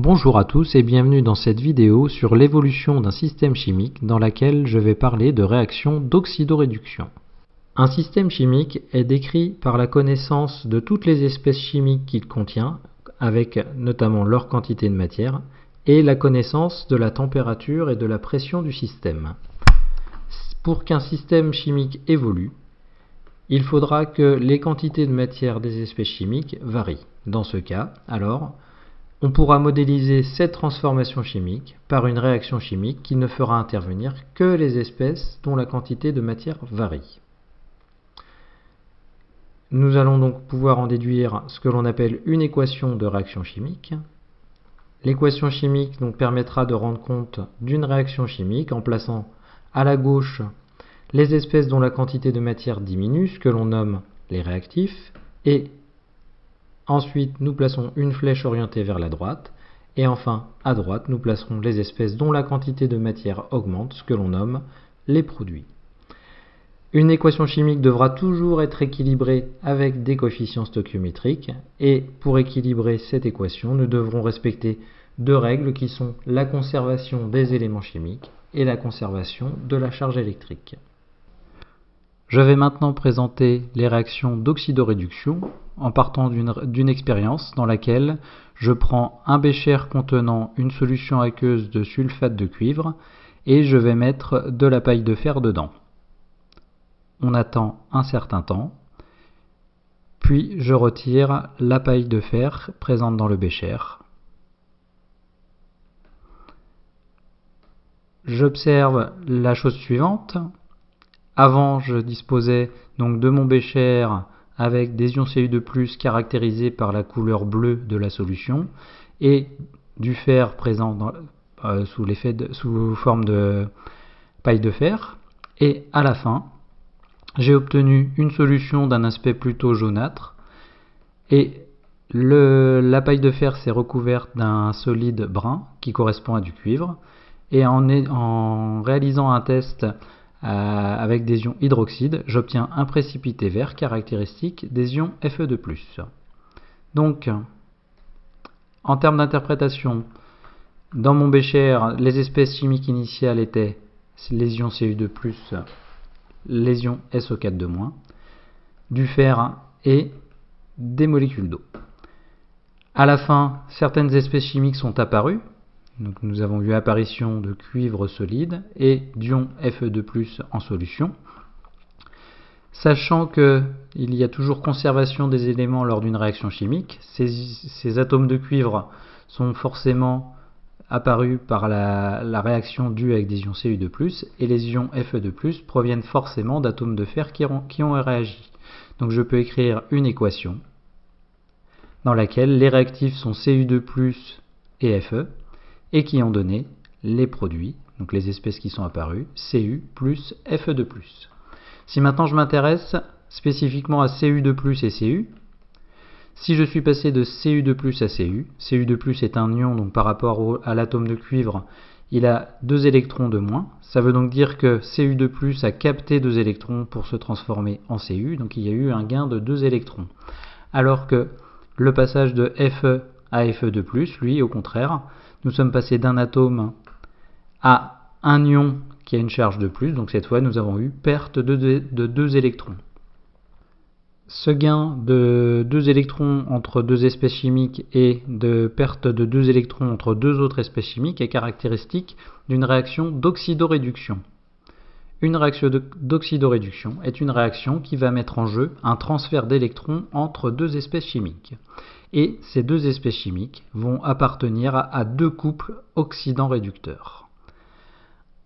Bonjour à tous et bienvenue dans cette vidéo sur l'évolution d'un système chimique dans laquelle je vais parler de réaction d'oxydoréduction. Un système chimique est décrit par la connaissance de toutes les espèces chimiques qu'il contient, avec notamment leur quantité de matière, et la connaissance de la température et de la pression du système. Pour qu'un système chimique évolue, il faudra que les quantités de matière des espèces chimiques varient. Dans ce cas, alors, on pourra modéliser cette transformation chimique par une réaction chimique qui ne fera intervenir que les espèces dont la quantité de matière varie. Nous allons donc pouvoir en déduire ce que l'on appelle une équation de réaction chimique. L'équation chimique donc permettra de rendre compte d'une réaction chimique en plaçant à la gauche les espèces dont la quantité de matière diminue, ce que l'on nomme les réactifs, et ensuite, nous plaçons une flèche orientée vers la droite, et enfin, à droite, nous placerons les espèces dont la quantité de matière augmente, ce que l'on nomme les produits. Une équation chimique devra toujours être équilibrée avec des coefficients stoichiométriques, et pour équilibrer cette équation, nous devrons respecter deux règles qui sont la conservation des éléments chimiques et la conservation de la charge électrique. Je vais maintenant présenter les réactions d'oxydoréduction en partant d'une expérience dans laquelle je prends un bécher contenant une solution aqueuse de sulfate de cuivre et je vais mettre de la paille de fer dedans. On attend un certain temps, puis je retire la paille de fer présente dans le bécher. J'observe la chose suivante. Avant, je disposais donc de mon bécher avec des ions Cu2+, caractérisés par la couleur bleue de la solution et du fer présent sous forme de paille de fer. Et à la fin, j'ai obtenu une solution d'un aspect plutôt jaunâtre et la paille de fer s'est recouverte d'un solide brun qui correspond à du cuivre. Et en réalisant un test avec des ions hydroxyde, j'obtiens un précipité vert caractéristique des ions Fe2+. Donc, en termes d'interprétation, dans mon bécher, les espèces chimiques initiales étaient les ions Cu2+, les ions SO4-, du fer et des molécules d'eau. À la fin, certaines espèces chimiques sont apparues. Donc nous avons eu apparition de cuivre solide et d'ion Fe2+ en solution. Sachant qu'il y a toujours conservation des éléments lors d'une réaction chimique, ces atomes de cuivre sont forcément apparus par la réaction due avec des ions Cu2+, et les ions Fe2+ proviennent forcément d'atomes de fer qui ont réagi. Donc je peux écrire une équation dans laquelle les réactifs sont Cu2+ et Fe, et qui ont donné les produits, donc les espèces qui sont apparues, Cu plus Fe2+. Si maintenant je m'intéresse spécifiquement à Cu2+ et Cu, si je suis passé de Cu2+ à Cu2+ est un ion, donc par rapport à l'atome de cuivre, il a 2 électrons de moins. Ça veut donc dire que Cu2+ a capté 2 électrons pour se transformer en Cu, donc il y a eu un gain de 2 électrons. Alors que le passage de Fe à Fe2+, lui, au contraire, nous sommes passés d'un atome à un ion qui a une charge de plus, donc cette fois nous avons eu perte de 2 électrons. Ce gain de 2 électrons entre 2 espèces chimiques et de perte de 2 électrons entre 2 autres espèces chimiques est caractéristique d'une réaction d'oxydoréduction. Une réaction d'oxydoréduction est une réaction qui va mettre en jeu un transfert d'électrons entre 2 espèces chimiques. Et ces 2 espèces chimiques vont appartenir à 2 couples oxydants-réducteurs.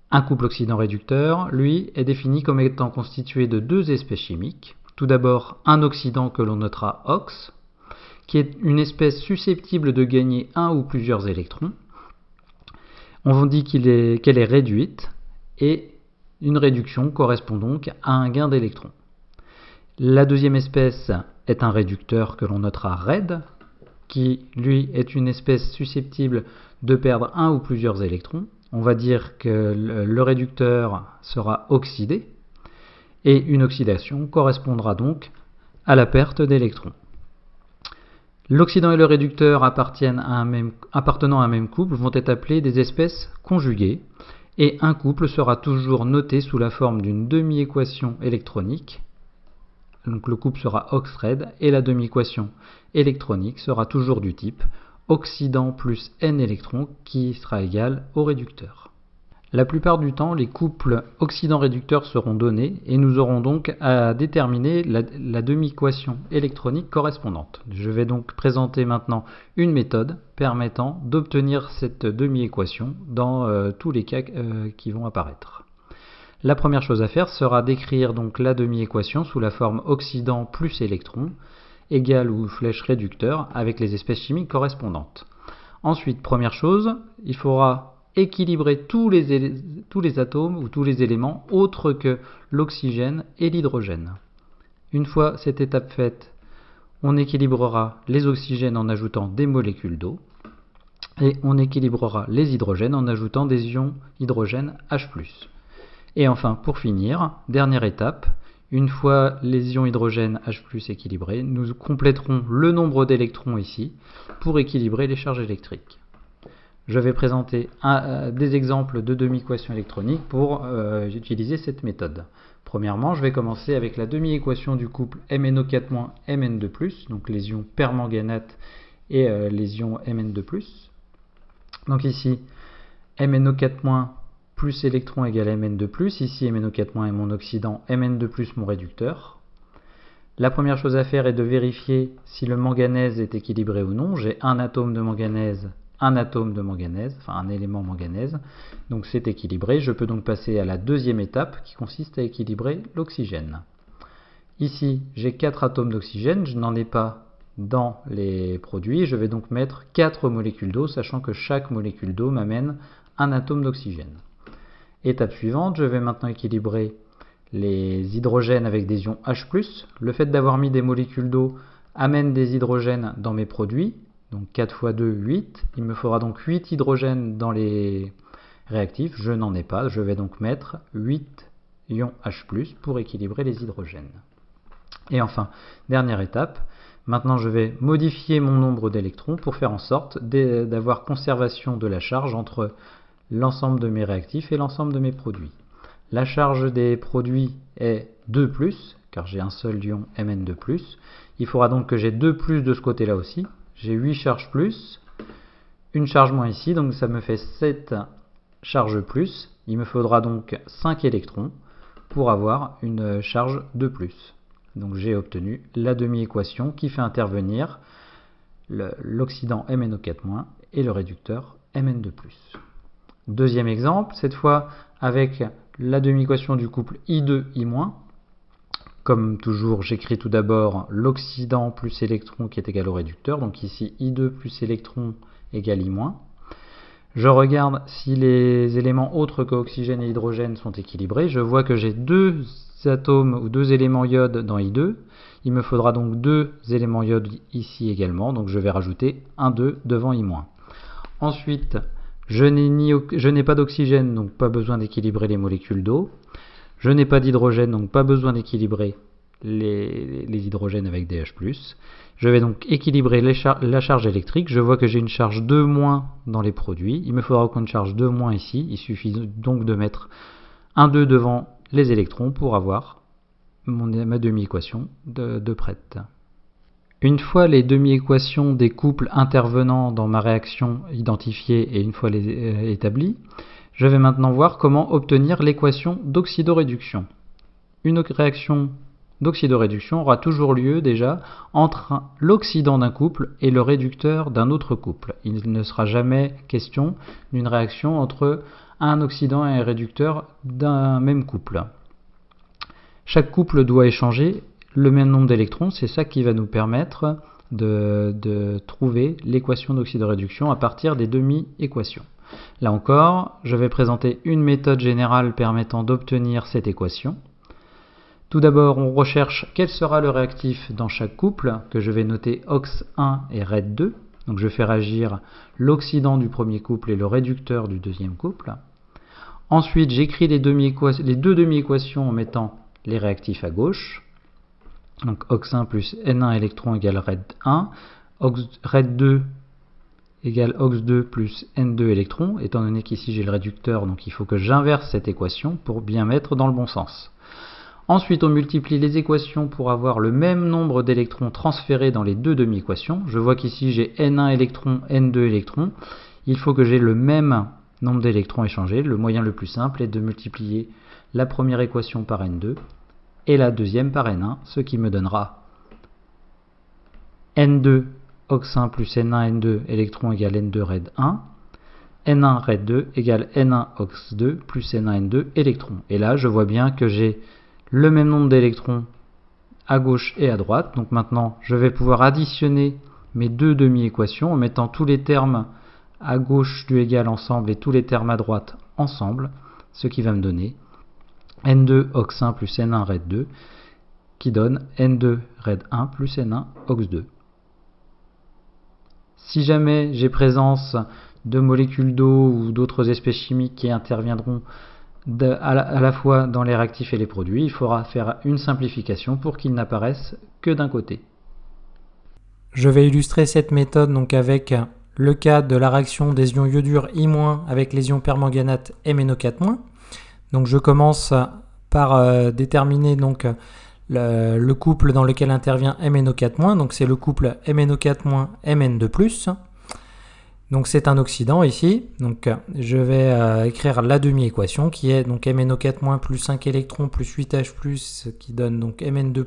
Un couple oxydant-réducteur, lui, est défini comme étant constitué de 2 espèces chimiques. Tout d'abord, un oxydant que l'on notera OX, qui est une espèce susceptible de gagner un ou plusieurs électrons. On dit qu'elle est réduite, et une réduction correspond donc à un gain d'électrons. La deuxième espèce est un réducteur que l'on notera RED, qui lui est une espèce susceptible de perdre un ou plusieurs électrons. On va dire que le réducteur sera oxydé, et une oxydation correspondra donc à la perte d'électrons. L'oxydant et le réducteur appartenant à un même couple vont être appelés des espèces conjuguées, et un couple sera toujours noté sous la forme d'une demi-équation électronique. Donc le couple sera oxred, et la demi-équation électronique sera toujours du type oxydant plus n électrons, qui sera égal au réducteur. La plupart du temps, les couples oxydant-réducteur seront donnés et nous aurons donc à déterminer la demi-équation électronique correspondante. Je vais donc présenter maintenant une méthode permettant d'obtenir cette demi-équation dans tous les cas qui vont apparaître. La première chose à faire sera d'écrire donc la demi-équation sous la forme oxydant plus électron égale ou flèche réducteur avec les espèces chimiques correspondantes. Ensuite, première chose, il faudra équilibrer tous les atomes ou tous les éléments autres que l'oxygène et l'hydrogène. Une fois cette étape faite, on équilibrera les oxygènes en ajoutant des molécules d'eau et on équilibrera les hydrogènes en ajoutant des ions hydrogène H+. Et enfin, pour finir, dernière étape, une fois les ions hydrogène H+ équilibrés, nous compléterons le nombre d'électrons ici pour équilibrer les charges électriques. Je vais présenter des exemples de demi-équations électroniques pour utiliser cette méthode. Premièrement, je vais commencer avec la demi-équation du couple MnO4- Mn2+, donc les ions permanganate et les ions Mn2+. Donc ici, MnO4- plus électron égale Mn2+, ici MnO4- est mon oxydant, Mn2+, mon réducteur. La première chose à faire est de vérifier si le manganèse est équilibré ou non. J'ai un atome de manganèse, un atome de manganèse, enfin un élément manganèse, donc c'est équilibré. Je peux donc passer à la deuxième étape qui consiste à équilibrer l'oxygène. Ici, j'ai 4 atomes d'oxygène, je n'en ai pas dans les produits, je vais donc mettre 4 molécules d'eau, sachant que chaque molécule d'eau m'amène un atome d'oxygène. Étape suivante, je vais maintenant équilibrer les hydrogènes avec des ions H+. Le fait d'avoir mis des molécules d'eau amène des hydrogènes dans mes produits. Donc 4 x 2, 8. Il me faudra donc 8 hydrogènes dans les réactifs. Je n'en ai pas. Je vais donc mettre 8 ions H+, pour équilibrer les hydrogènes. Et enfin, dernière étape. Maintenant, je vais modifier mon nombre d'électrons pour faire en sorte d'avoir conservation de la charge entre l'ensemble de mes réactifs et l'ensemble de mes produits. La charge des produits est 2+, car j'ai un seul ion Mn2+. Il faudra donc que j'ai 2+ de ce côté-là aussi. J'ai 8 charges plus, une charge moins ici, donc ça me fait 7 charges plus. Il me faudra donc 5 électrons pour avoir une charge de plus. Donc j'ai obtenu la demi-équation qui fait intervenir l'oxydant MnO4- et le réducteur Mn2+. Deuxième exemple, cette fois avec la demi-équation du couple I2I-. Comme toujours, j'écris tout d'abord l'oxydant plus électron qui est égal au réducteur. Donc ici, I2 plus électron égale I-. Je regarde si les éléments autres que oxygène et hydrogène sont équilibrés. Je vois que j'ai 2 atomes ou 2 éléments iode dans I2. Il me faudra donc 2 éléments iode ici également. Donc je vais rajouter un 2 devant I-. Ensuite, je n'ai pas d'oxygène, donc pas besoin d'équilibrer les molécules d'eau. Je n'ai pas d'hydrogène, donc pas besoin d'équilibrer les hydrogènes avec des H+. Je vais donc équilibrer la charge électrique. Je vois que j'ai une charge 2- dans les produits. Il me faudra encore une charge 2- ici. Il suffit donc de mettre un 2 devant les électrons pour avoir ma demi-équation de prête. Une fois les demi-équations des couples intervenant dans ma réaction identifiées et une fois les établies, je vais maintenant voir comment obtenir l'équation d'oxydoréduction. Une réaction d'oxydoréduction aura toujours lieu déjà entre l'oxydant d'un couple et le réducteur d'un autre couple. Il ne sera jamais question d'une réaction entre un oxydant et un réducteur d'un même couple. Chaque couple doit échanger le même nombre d'électrons, c'est ça qui va nous permettre de trouver l'équation d'oxydoréduction à partir des demi-équations. Là encore, je vais présenter une méthode générale permettant d'obtenir cette équation. Tout d'abord, on recherche quel sera le réactif dans chaque couple, que je vais noter OX1 et RED2. Donc je fais réagir l'oxydant du premier couple et le réducteur du deuxième couple. Ensuite, j'écris les deux demi-équations en mettant les réactifs à gauche. Donc OX1 plus N1 électron égale RED1. RED2 égale OX2 plus N2 électrons, étant donné qu'ici j'ai le réducteur, donc il faut que j'inverse cette équation pour bien mettre dans le bon sens. Ensuite, on multiplie les équations pour avoir le même nombre d'électrons transférés dans les deux demi-équations. Je vois qu'ici j'ai N1 électrons, N2 électrons. Il faut que j'ai le même nombre d'électrons échangés. Le moyen le plus simple est de multiplier la première équation par N2 et la deuxième par N1, ce qui me donnera N2 OX1 plus N1 N2 électrons égale N2 RED1, N1 RED2 égale N1 OX2 plus N1 N2 électrons. Et là, je vois bien que j'ai le même nombre d'électrons à gauche et à droite. Donc maintenant, je vais pouvoir additionner mes deux demi-équations en mettant tous les termes à gauche du égal ensemble et tous les termes à droite ensemble, ce qui va me donner N2 OX1 plus N1 RED2 qui donne N2 RED1 plus N1 OX2. Si jamais j'ai présence de molécules d'eau ou d'autres espèces chimiques qui interviendront à la fois dans les réactifs et les produits, il faudra faire une simplification pour qu'ils n'apparaissent que d'un côté. Je vais illustrer cette méthode donc avec le cas de la réaction des ions iodure I- avec les ions permanganate MnO4-. Donc je commence par déterminer donc le couple dans lequel intervient MnO4-, donc c'est le couple MnO4- Mn2+. Donc c'est un oxydant ici, donc je vais écrire la demi-équation qui est donc MnO4- plus 5 électrons plus 8H+, qui donne donc Mn2+,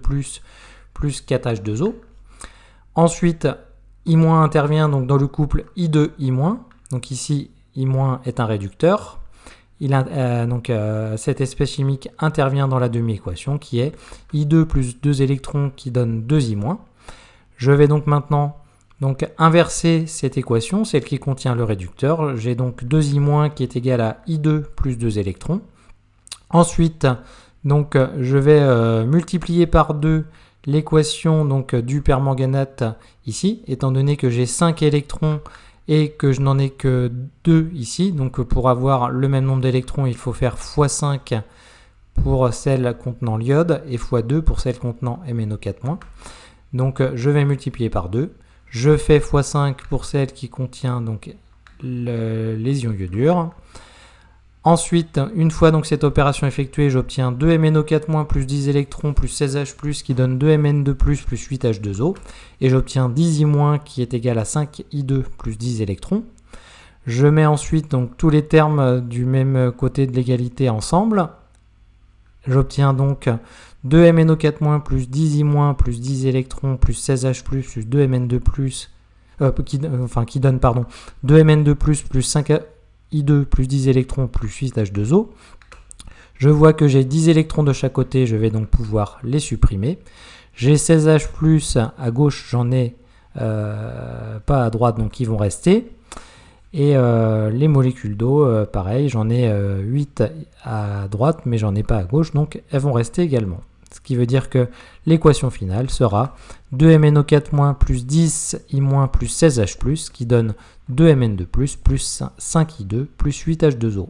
plus 4H2O. Ensuite, I- intervient donc dans le couple I2-I-, donc ici I- est un réducteur. Cette espèce chimique intervient dans la demi-équation qui est I2 plus 2 électrons qui donne 2 I-. Je vais donc maintenant inverser cette équation, celle qui contient le réducteur. J'ai donc 2 I- qui est égal à I2 plus 2 électrons. Ensuite, je vais multiplier par 2 l'équation du permanganate ici, étant donné que j'ai 5 électrons et que je n'en ai que 2 ici. Donc pour avoir le même nombre d'électrons, il faut faire x5 pour celle contenant l'iode et x2 pour celle contenant MnO4-. Donc je vais multiplier par 2. Je fais x5 pour celle qui contient les ions iodure. Ensuite, une fois cette opération effectuée, j'obtiens 2 MnO4- plus 10 électrons plus 16H+, qui donne 2 Mn2+, plus 8H2O. Et j'obtiens 10 I- qui est égal à 5 I2 plus 10 électrons. Je mets ensuite tous les termes du même côté de l'égalité ensemble. J'obtiens 2 MnO4- plus 10 I- plus 10 électrons plus 16H+, plus 2 Mn2+, qui donne 2 Mn2+, plus 5 I2 plus 10 électrons plus 8H2O. Je vois que j'ai 10 électrons de chaque côté, je vais donc pouvoir les supprimer. J'ai 16H+, à gauche, j'en ai pas à droite, donc ils vont rester. Et les molécules d'eau, pareil, j'en ai 8 à droite, mais j'en ai pas à gauche, donc elles vont rester également. Ce qui veut dire que l'équation finale sera 2 MnO4- plus 10 I- plus 16H+, qui donne 2 Mn2+, plus 5 I2, plus 8H2O.